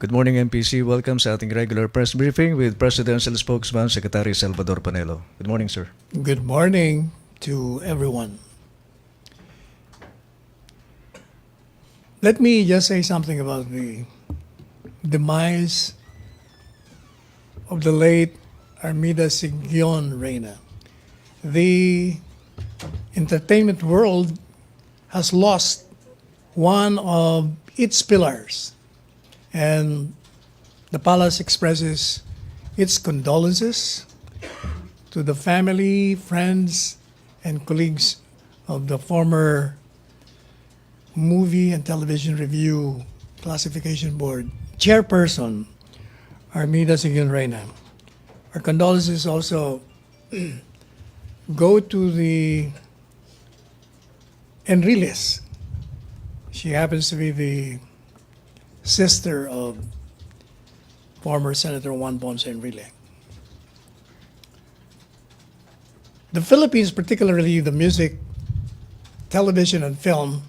Good morning, MPC. Welcome sa ating regular press briefing with Presidential Spokesman Secretary Salvador Panelo. Good morning, sir. Good morning to everyone. Let me just say something about the demise of the late Armida Sigyon Reyna. The entertainment world has lost one of its pillars, and the palace expresses its condolences to the family, friends, and colleagues of the former Movie and Television Review Classification Board chairperson, Armida Sigyon Reyna. Our condolences also go to the Enriles. She happens to be the sister of former Senator Juan Ponce Enrile. The Philippines, particularly the music, television, and film,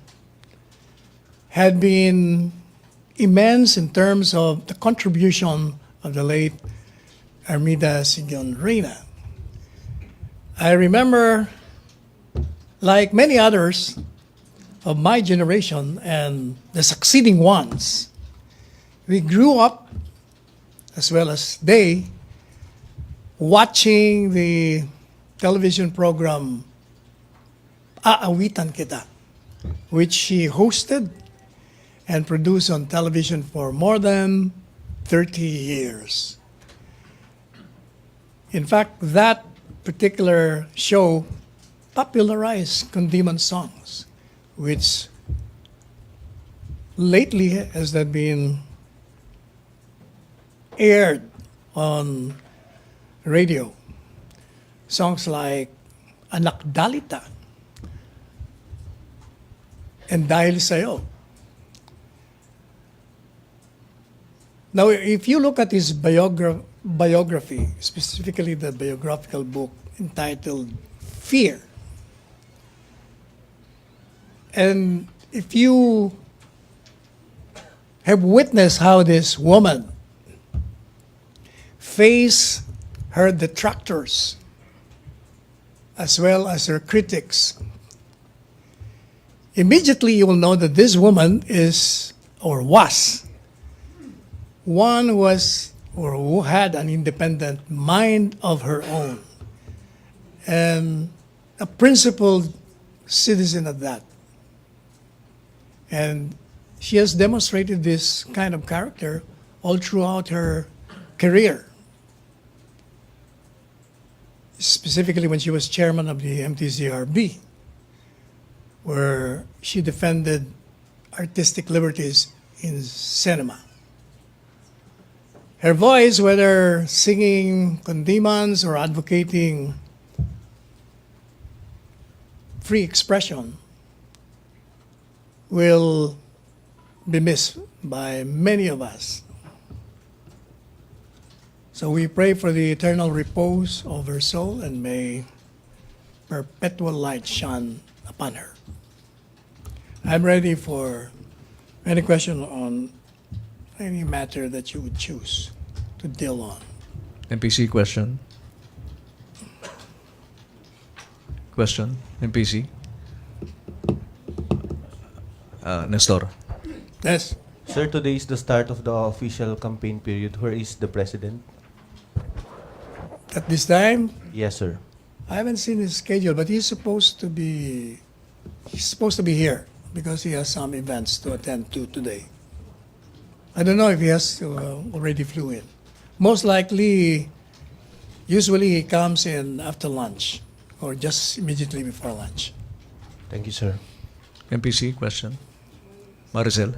had been immense in terms of the contribution of the late Armida Sigyon Reyna. I remember, like many others of my generation and the succeeding ones, we grew up, as well as they, watching the television program Aawitan Kita, which she hosted and produced on television for more than 30 years. In fact, that particular show popularized Kundiman songs, which lately has that been aired on radio. Songs like Anak Dalita and Dahil Sa'yo. Now, if you look at his biography, specifically the biographical book entitled Fear, and if you have witnessed how this woman faced her detractors as well as her critics, immediately you will know that this woman is, or was, one who was, or who had an independent mind of her own, and a principled citizen at that. And she has demonstrated this kind of character all throughout her career. Specifically when she was chairman of the MTCRB, where she defended artistic liberties in cinema. Her voice, whether singing kondimans or advocating free expression, will be missed by many of us. So we pray for the eternal repose of her soul, and may perpetual light shine upon her. I'm ready for any question on any matter that you would choose to deal on. MPC question. Question, MPC. Nestor. Yes. Sir, today is the start of the official campaign period. Where is the president? At this time, Yes, sir. I haven't seen his schedule, but he's supposed to be here because he has some events to attend to today. I don't know if he has already flew in. Most likely, usually he comes in after lunch or just immediately before lunch. Thank you, sir. MPC question. Maricel.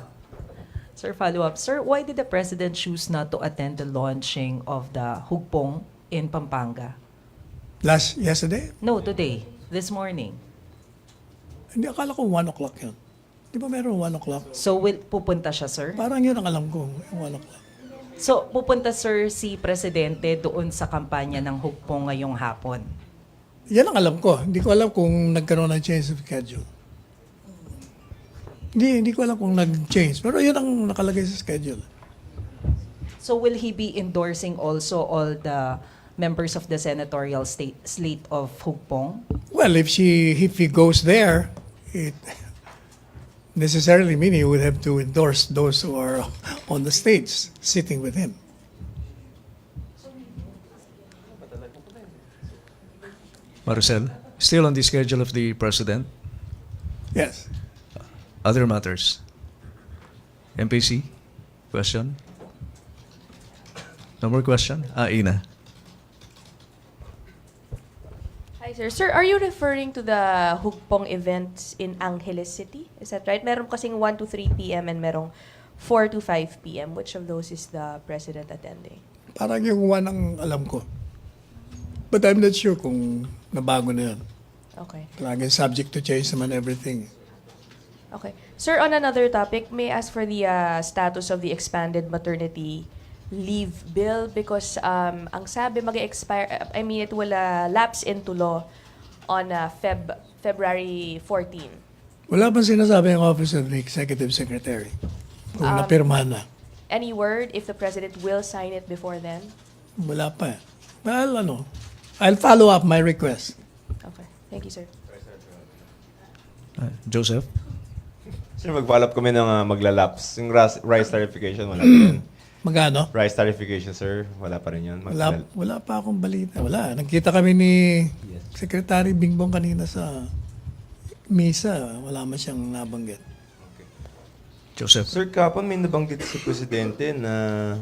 Sir, follow-up. Sir, why did the President choose not to attend the launching of the Hugpong in Pampanga? Yesterday? No, today. This morning. Hindi, akala ko 1 o'clock yun. Di ba meron 1 o'clock? So, pupunta siya, sir? Parang yun ang alam ko, 1 o'clock. So, pupunta, sir, si Presidente doon sa kampanya ng Hugpong ngayong hapon? Yan ang alam ko. Hindi ko alam kung nagkaroon ng change of schedule. Hindi ko alam kung nag-change. Pero yun ang nakalagay sa schedule. So will he be endorsing also all the members of the senatorial slate of Hugpong? Well, if he goes there, it necessarily mean he would have to endorse those who are on the stage sitting with him. Maricel, still on the schedule of the President? Yes. Other matters? MPC? Question? No more question? Ina. Hi, sir. Sir, are you referring to the Hugpong events in Angeles City? Is that right? Meron kasing 1 to 3 p.m. and merong 4 to 5 p.m. Which of those is the president attending? Parang yung one ang alam ko. But I'm not sure kung nabago na yan. Okay. Lagi subject to change naman everything. Okay. Sir, on another topic, may I ask for the status of the expanded maternity leave bill because ang sabi mag-expire, I mean, it will lapse into law on February 14. Wala pang sinasabi ang Office of the Executive Secretary kung napirmahan na. Any word if the president will sign it before then? Wala pa. Well, I'll follow up my request. Okay. Thank you, sir. Joseph? Sir, mag-follow up kami ng maglalaps. Yung rice tarification, wala pa rin. Magano? Rice tarification, sir, wala pa rin yun. Wala pa akong balita. Wala. Nagkita kami ni Secretary Bingbong kanina sa misa. Wala man siyang nabanggit. Joseph? Sir, kapon may nabanggit si Presidente na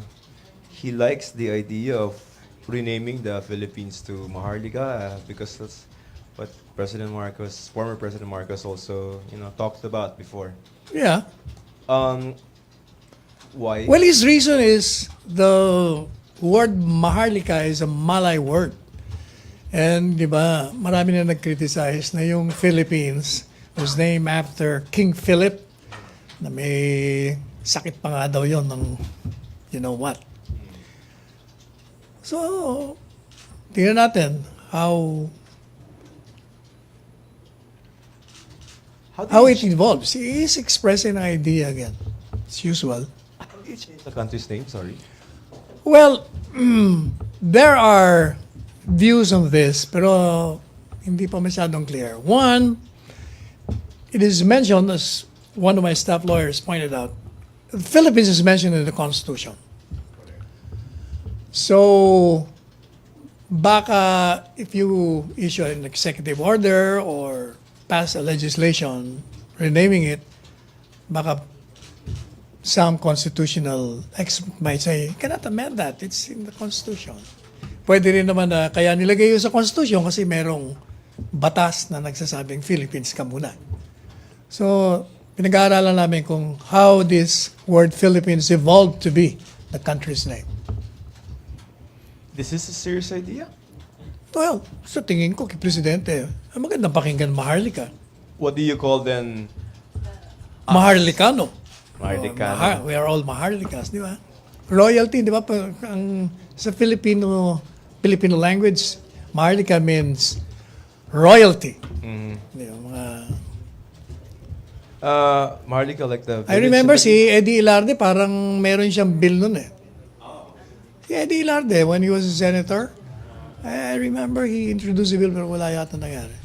he likes the idea of renaming the Philippines to Maharlika because that's what former President Marcos also, talked about before. Yeah. Why? Well, his reason is the word Maharlika is a Malay word. And, di ba, marami na nag-criticize na yung Philippines was named after King Philip na may sakit pa nga daw yun ng you know what. So, tingnan natin how it evolves. He is expressing an idea again, as usual. How do you change the country's name? Sorry. Well, there are views on this, pero hindi pa masyadong clear. One, it is mentioned, as one of my staff lawyers pointed out, the Philippines is mentioned in the Constitution. So, baka if you issue an executive order or pass a legislation renaming it, baka some constitutional expert might say, you cannot amend that. It's in the Constitution. Pwede rin naman na kaya nilagay yun sa Constitution kasi merong batas na nagsasabing Philippines ka muna. So, pinag-aaralan namin kung how this word Philippines evolved to be the country's name. This is a serious idea? Well, sa tingin ko kay Presidente, magandang pakinggan Maharlika. What do you call then? Maharlikano. Maharlikano. We are all Maharlikas, di ba? Royalty, di ba? Sa Filipino language, Maharlika means royalty. Di ba, mga... Maharlika, like the... I remember si Eddie Ilarde, parang meron siyang bill nun eh. Si Eddie Ilarde, when he was a senator, I remember he introduced a bill pero wala yata nangyari.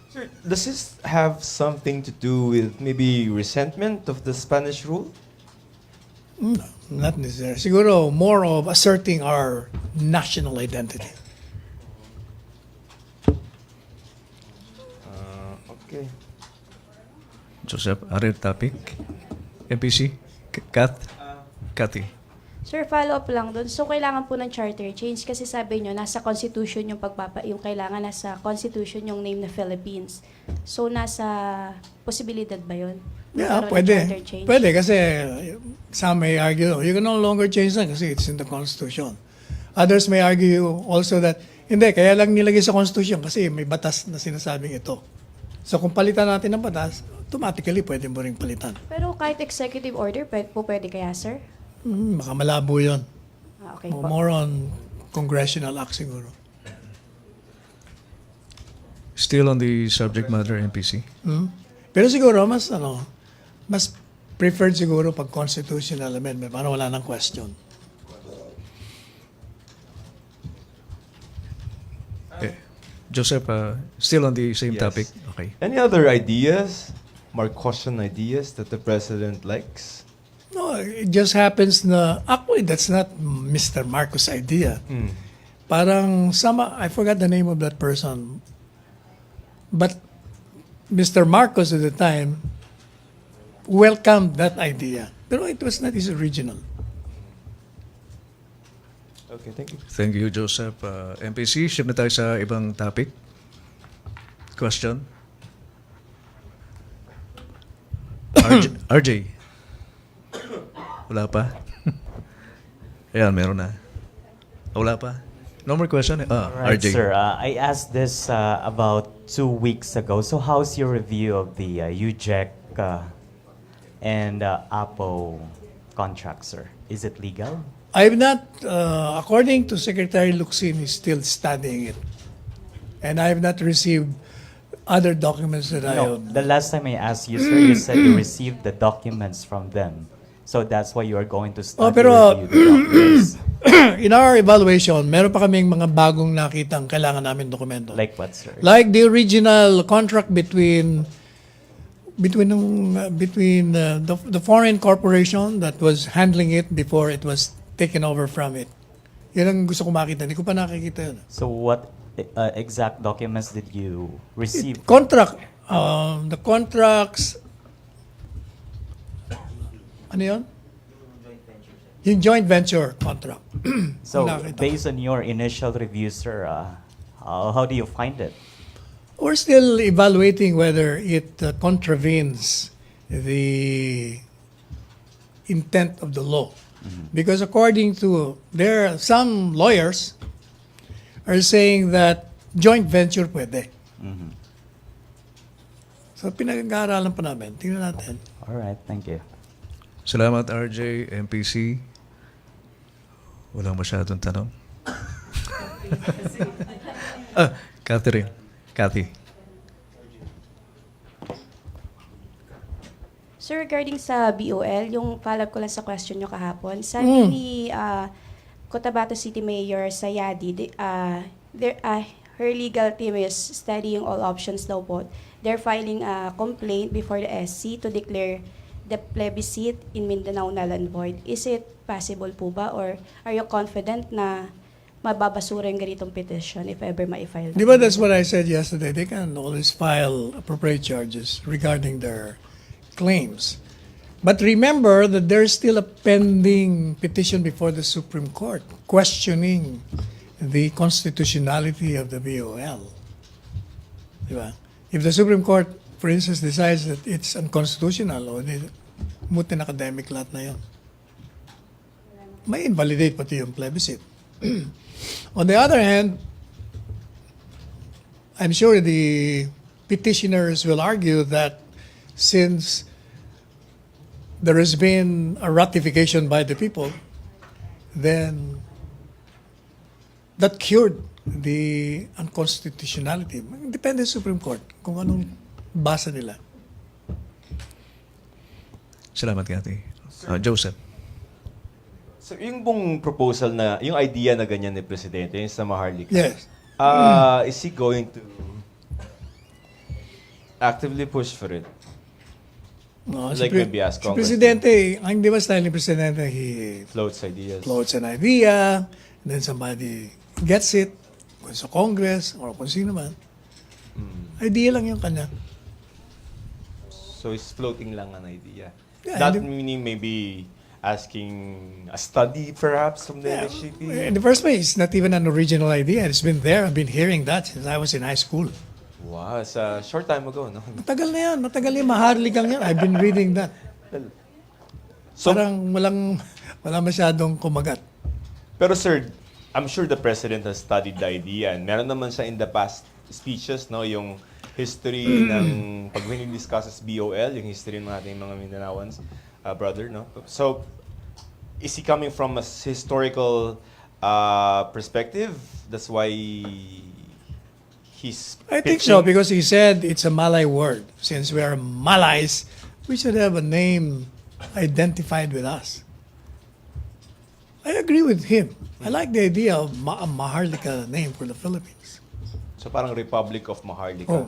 Sir, does this have something to do with maybe resentment of the Spanish rule? No, not necessarily. Siguro more of asserting our national identity. Okay. Joseph, other topic? MPC? Cathy? Sir, follow-up lang doon. So, kailangan po ng charter change kasi sabi nyo, nasa Constitution yung kailangan nasa Constitution yung name na Philippines. So, nasa posibilidad ba yun? Yeah, Magkaroon ng pwede. charter change? Pwede kasi some may argue, you can no longer change that kasi it's in the Constitution. Others may argue also that, hindi, kaya lang nilagay sa Constitution kasi may batas na sinasabing ito. So, kung palitan natin ng batas, automatically pwede mo rin palitan. Pero kahit executive order, pwede kaya, sir? Baka malabo yun. Okay po. More on congressional act siguro. Still on the subject matter, MPC? Pero siguro mas preferred siguro pag constitutional amendment, para wala nang question. Joseph, still on the same Yes. topic. Okay. Any other ideas, Marcosian ideas that the president likes? No, it just happens na, actually, that's not Mr. Marcos' idea. Parang I forgot the name of that person. But Mr. Marcos at the time welcomed that idea. Pero it was not his original. Okay, thank you. Thank you, Joseph. MPC, shift na tayo sa ibang topic. Question? RJ? Wala pa? Ayan, meron na. Wala pa? No more question? Right, RJ. sir. I asked this about 2 weeks ago. So how's your review of the UJEC and APO contract, sir? Is it legal? I've not, according to Secretary Luxin, he's still studying it. And I have not received other documents that I No, have. the last time I asked you, sir, you said you received the documents from them. So that's why you are going to study pero- review the documents. In our evaluation, meron pa kaming mga bagong nakitang kailangan namin dokumento. Like what, sir? Like the original contract between the foreign corporation that was handling it before it was taken over from it. Yan ang gusto ko makita. Hindi ko pa nakikita yun. So what exact documents did you receive? Contract. The contracts. Ano yun? Yung joint venture contract. So Nakita ko. based on your initial review, sir, how do you find it? We're still evaluating whether it contravenes the intent of the law. Because according to some lawyers are saying that joint venture pwede. So pinag-aaralan pa namin. Tingnan natin. All right, thank you. Salamat, RJ, MPC. Walang masyadong tanong. Catherine. Cathy. Sir, regarding sa BOL, yung follow-up ko lang sa question nyo kahapon, sabi ni Cotabato City Mayor Sayadi, her legal team is studying all options daw po. They're filing a complaint before the SC to declare the plebiscite in Mindanao null and void. Is it possible po ba, or are you confident na mababasura yung ganitong petition if ever ma-file? Di ba that's what I said yesterday? They can always file appropriate charges regarding their claims. But remember that there's still a pending petition before the Supreme Court questioning the constitutionality of the BOL. Diba? If the Supreme Court, for instance, decides that it's unconstitutional, o moot and academic lahat na yun, may invalidate pati yung plebiscite. On the other hand, I'm sure the petitioners will argue that since there has been a ratification by the people, then that cured the unconstitutionality. Depende sa Supreme Court kung anong basa nila. Salamat, Cathy. Joseph. So yung pong proposal na, yung idea na ganyan ni Presidente, yung sa Maharlika, Yes. is he going to actively push for it? No, Like maybe ask si Congress. Presidente, ang di ba style ni Presidente, he Floats ideas. floats an idea, and then somebody gets it, kung sa Congress, or kung sino man. Idea lang yung kanya. So he's floating lang an idea. Yeah, Not and meaning maybe asking a study perhaps from the Yeah, NSCP? in the first place, it's not even an original idea. It's been there. I've been hearing that since I was in high school. Wow, it's a short time ago, no? Matagal na yan. Matagal na yung Maharlikang yan. I've been reading that. So, Parang wala masyadong kumagat. pero sir, I'm sure the president has studied the idea and meron naman siya in the past speeches, no, yung history ng pag when he discusses BOL, yung history ng ating mga Mindanaoans, brother, no? So, is he coming from a historical perspective? That's why he's I think so pitching? because he said it's a Malay word. Since we are Malays, we should have a name identified with us. I agree with him. I like the idea of a Maharlika name for the Philippines. So parang Republic of Maharlika. Oh,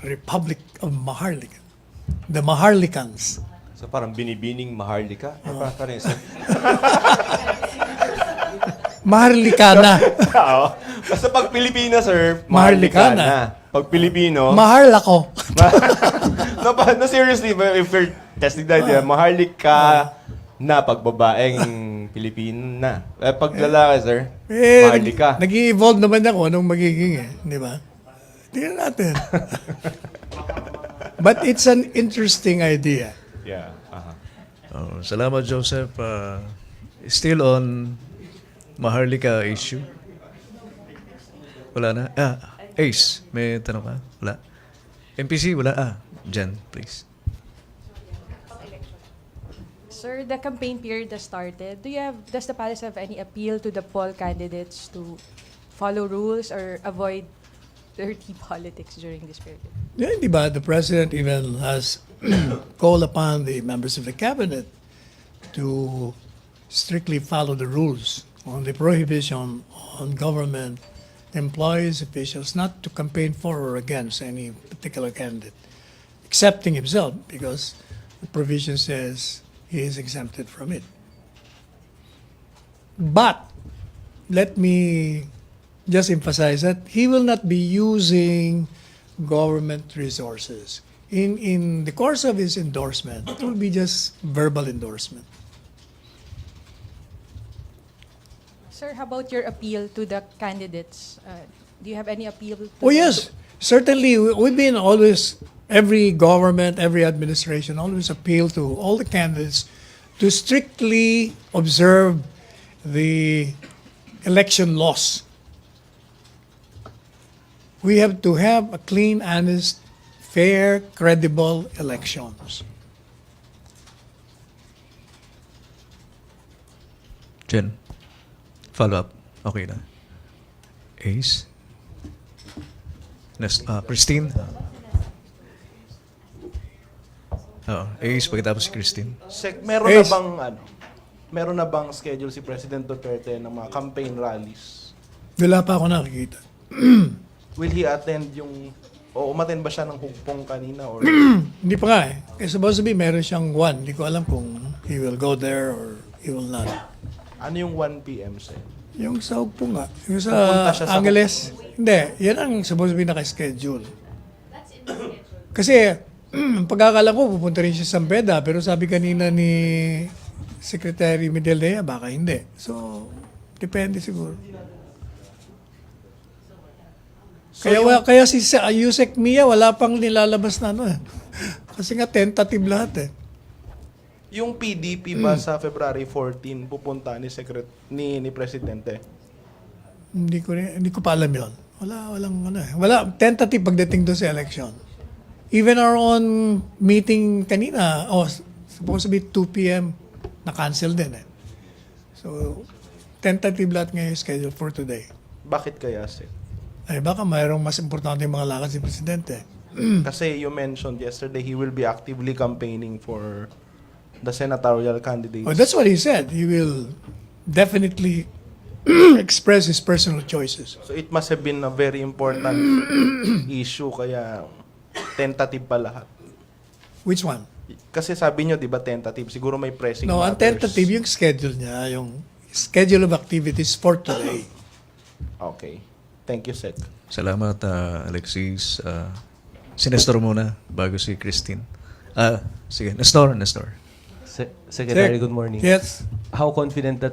Republic of Maharlika. The Maharlikans. So parang binibining Maharlika. Parang isa. Maharlikana. Oo. Basta pag Pilipino, sir, Maharlikana. Maharlikana. Pag Pilipino, Mahal ako. no, seriously, if you're testing the idea, Maharlika na pag babaeng Pilipino na. Pag lalaki, sir, Maharlika. Nag-i-evolve naman ako anong magiging di ba? Tingnan natin. But it's an interesting idea. Yeah. Uh-huh. Oh, salamat, Joseph. Still on Maharlika issue. Wala na? Ace, may tanong ka? Wala. MPC, wala. Jen, please. Sir, the campaign period has started. Does the palace have any appeal to the poll candidates to follow rules or avoid dirty politics during this period? Yeah, di ba? The president even has called upon the members of the cabinet to strictly follow the rules on the prohibition on government employees, officials, not to campaign for or against any particular candidate, excepting himself, because the provision says he is exempted from it. But let me just emphasize that he will not be using government resources. In the course of his endorsement, it will be just verbal endorsement. Sir, how about your appeal to the candidates? Do you have any appeal? Oh yes, certainly we've been always, every government, every administration always appeal to all the candidates to strictly observe the election laws. We have to have a clean, honest, fair, credible elections. Jen, follow up. Okay na. Ace? Christine? Ace, pagkatapos si Christine. Ace. Meron na bang schedule si President Duterte ng mga campaign rallies? Wala pa ako nakikita. Will he attend umattend ba siya ng hugpong kanina or Hindi pa nga eh. Kasi supposed to be meron siyang one. Hindi ko alam kung he will go there or he will not. ano yung 1 p.m. sir? Yung sa Ugpo nga. Yung sa Pupunta siya sa Angeles. Hindi. Yan ang supposed to be naka-schedule. Kasi, ang pagkakala ko, pupunta rin siya sa San Beda. Pero sabi kanina ni Secretary Medellea, baka hindi. So, depende siguro. So Kaya si Yusek Mia, wala pang nilalabas na ano eh. Kasi nga tentative lahat eh. yung PDP ba sa February 14 pupunta ni Presidente? Hindi ko pa alam yun. Wala tentative pagdating doon sa election. Even our own meeting kanina, supposed to be 2 p.m. na-cancel din eh. So, tentative lahat ngayon schedule for today. Bakit kaya sir? Ay baka mayroong mas importante yung mga lakad si Presidente. Kasi you mentioned yesterday he will be actively campaigning for the senatorial candidates. Oh, that's what he said. He will definitely express his personal choices. So it must have been a very important issue kaya tentative pa lahat. Which one? Kasi sabi nyo, di ba tentative? Siguro may pressing No, ang matters. tentative yung schedule niya, yung schedule of activities for today. Okay. Thank you, Sec. Salamat, Alexis. Si Nestor muna, bago si Christine. Sige, Nestor. Secretary, good morning. Yes. How confident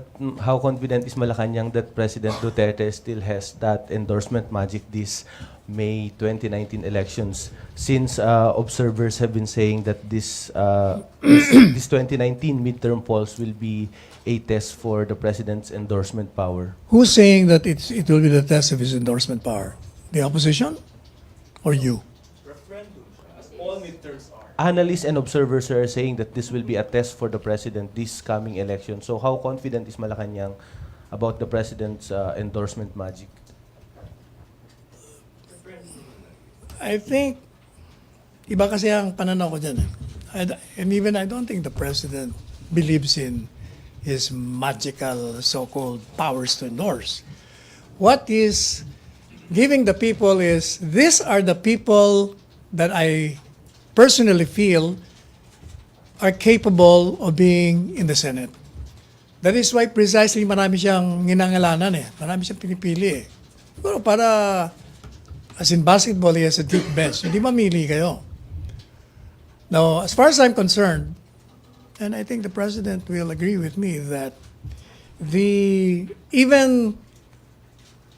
is Malacañang that President Duterte still has that endorsement magic this May 2019 elections? Since observers have been saying that this 2019 midterm polls will be a test for the president's endorsement power. Who's saying that it will be the test of his endorsement power? The opposition or you? Analysts and observers are saying that this will be a test for the president this coming election. So how confident is Malacañang about the president's endorsement magic? I think, iba kasi ang pananaw ko dyan. And even I don't think the president believes in his magical so-called powers to endorse. What is giving the people is, these are the people that I personally feel are capable of being in the Senate. That is why precisely marami siyang ginangalanan eh. Marami siyang pinipili eh. Pero para, as in basketball, he has a deep bench. Hindi mamili kayo. Now, as far as I'm concerned, and I think the president will agree with me that even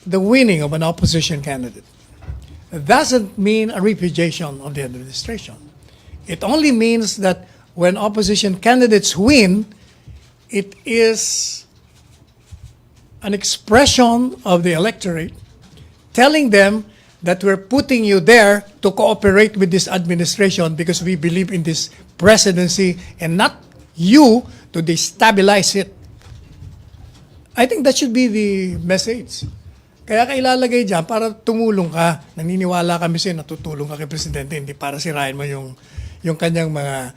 the winning of an opposition candidate doesn't mean a repudiation of the administration. It only means that when opposition candidates win, it is an expression of the electorate telling them that we're putting you there to cooperate with this administration because we believe in this presidency and not you to destabilize it. I think that should be the message. Kaya ka ilalagay dyan para tumulong ka. Naniniwala kami sa'yo, natutulong ka kay Presidente, hindi para sirain mo yung kanyang mga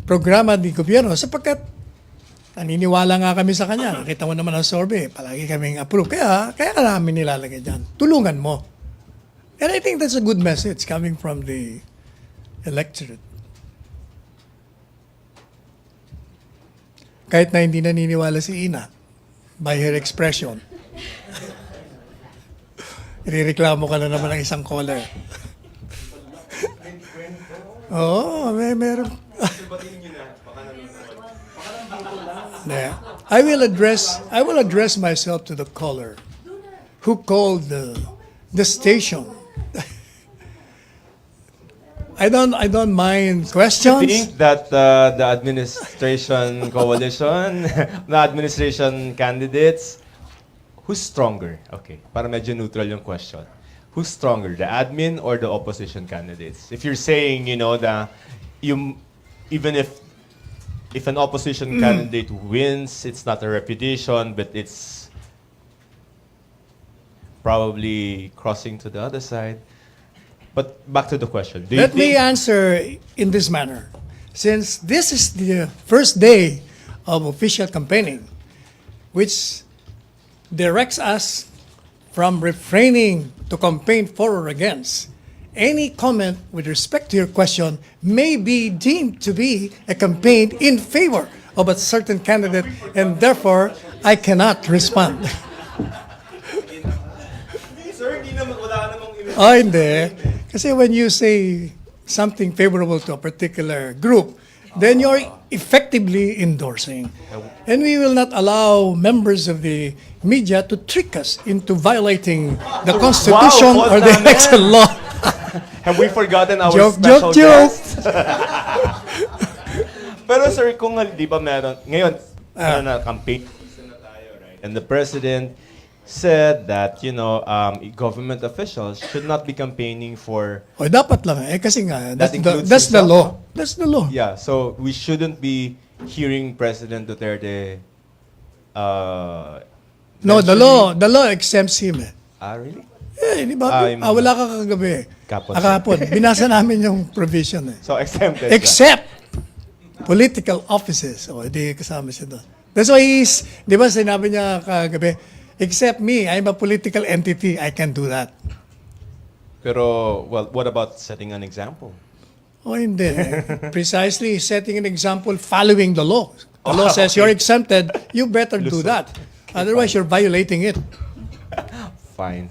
programa ni gobyerno. Sapagkat naniniwala nga kami sa kanya. Nakita mo naman ang survey, palagi kaming approve. Kaya ka namin nilalagay dyan. Tulungan mo. And I think that's a good message coming from the electorate. Kahit na hindi naniniwala si Ina by her expression. Irereklamo ka na naman ng isang caller. Oo, meron. Yeah. I will address myself to the caller who called the station. I don't mind questions. I think that the administration coalition, the administration candidates, who's stronger? Okay, para medyo neutral yung question. Who's stronger, the admin or the opposition candidates? If you're saying, even if an opposition candidate wins, it's not a repudiation, but it's probably crossing to the other side. But back to the question. Do you Let me think answer in this manner. Since this is the first day of official campaigning, which directs us from refraining to campaign for or against, any comment with respect to your question may be deemed to be a campaign in favor of a certain candidate, and therefore, I cannot respond. Oh, hindi. Kasi when you say something favorable to a particular group, then you're effectively endorsing. And we will not allow members of the media to trick us into violating the Constitution or the election law. have we forgotten our Joke, special joke, joke. guest? Pero sir, kung di ba meron, ngayon, campaign na tayo, right? And the president said that, government officials should not be campaigning for... O, dapat lang eh. Kasi nga, That includes that's the yourself, law. That's the law. Yeah, so we shouldn't be hearing President Duterte No, the law exempts him eh. Really? Eh, di ba? Wala ka kagabi. Kahapon. Binasa namin yung provision eh. So exempted siya. Except political offices. O, di kasama siya doon. That's why di ba sinabi niya kagabi, except me, I'm a political entity, I can do that. Pero, well, what about setting an example? O hindi. Precisely setting an example following the law. The law says you're exempted, you better do that. Otherwise, you're violating it. Fine.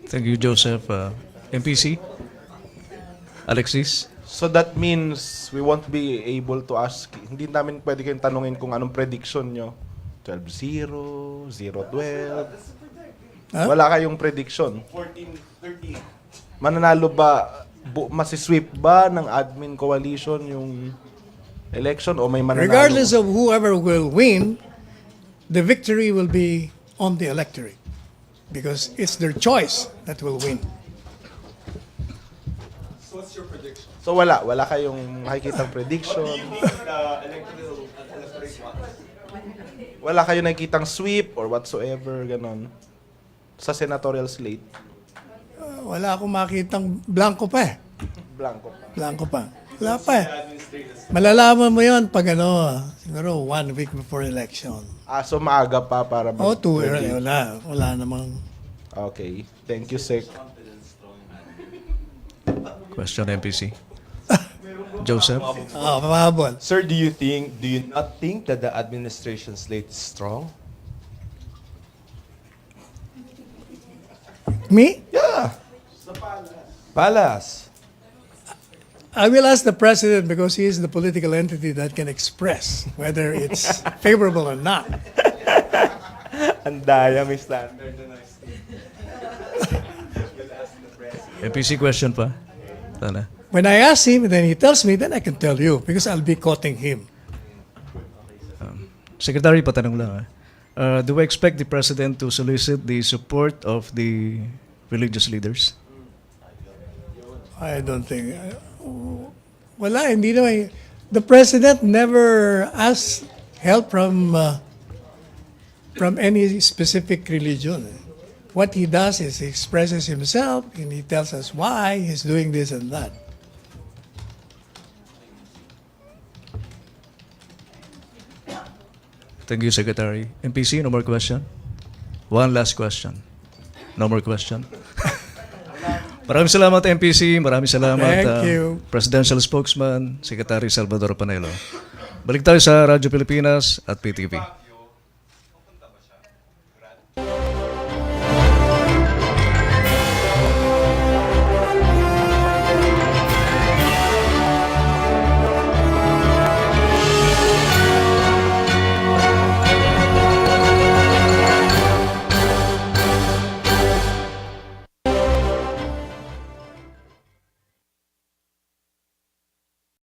Thank you, Joseph. MPC? Alexis? So that means we won't be able to ask, hindi namin pwede kayong tanungin kung anong prediction nyo. 12-0, 0-12. Huh? Wala kayong prediction. 14-13. Mananalo ba, masisweep ba ng admin coalition yung election o may mananalo? Regardless of whoever will win, the victory will be on the electorate. Because it's their choice that will win. So what's your prediction? So wala kayong makikitang prediction. Wala kayong nakikitang sweep or whatsoever, ganon. Sa senatorial slate. Wala akong makitang blanco pa eh. Blanco pa. Blanco pa. Wala pa eh. Malalaman mo yon pag siguro 1 week before election. So maaga pa para Oh, too early. Wala namang... Okay. Thank you, Sec. Question MPC. Joseph? Pahabol. Sir, do you not think that the administration slate is strong? Me? Yeah. Palace. I will ask the president because he is the political entity that can express whether it's favorable or not. Ang daya, may standard na MPC question pa? Tana. When I ask him, then he tells me, then I can tell you because I'll be quoting him. Secretary, patanong lang. Do we expect the president to solicit the support of the religious leaders? I don't think. Wala, hindi naman. The president never asked help from any specific religion. What he does is he expresses himself and he tells us why he's doing this and that. Thank you, Secretary. MPC, no more question? One last question. No more question? Maraming salamat, MPC. Maraming salamat, Thank you. Presidential Spokesman, Secretary Salvador Panelo. Balik tayo sa Radyo Pilipinas at PTV.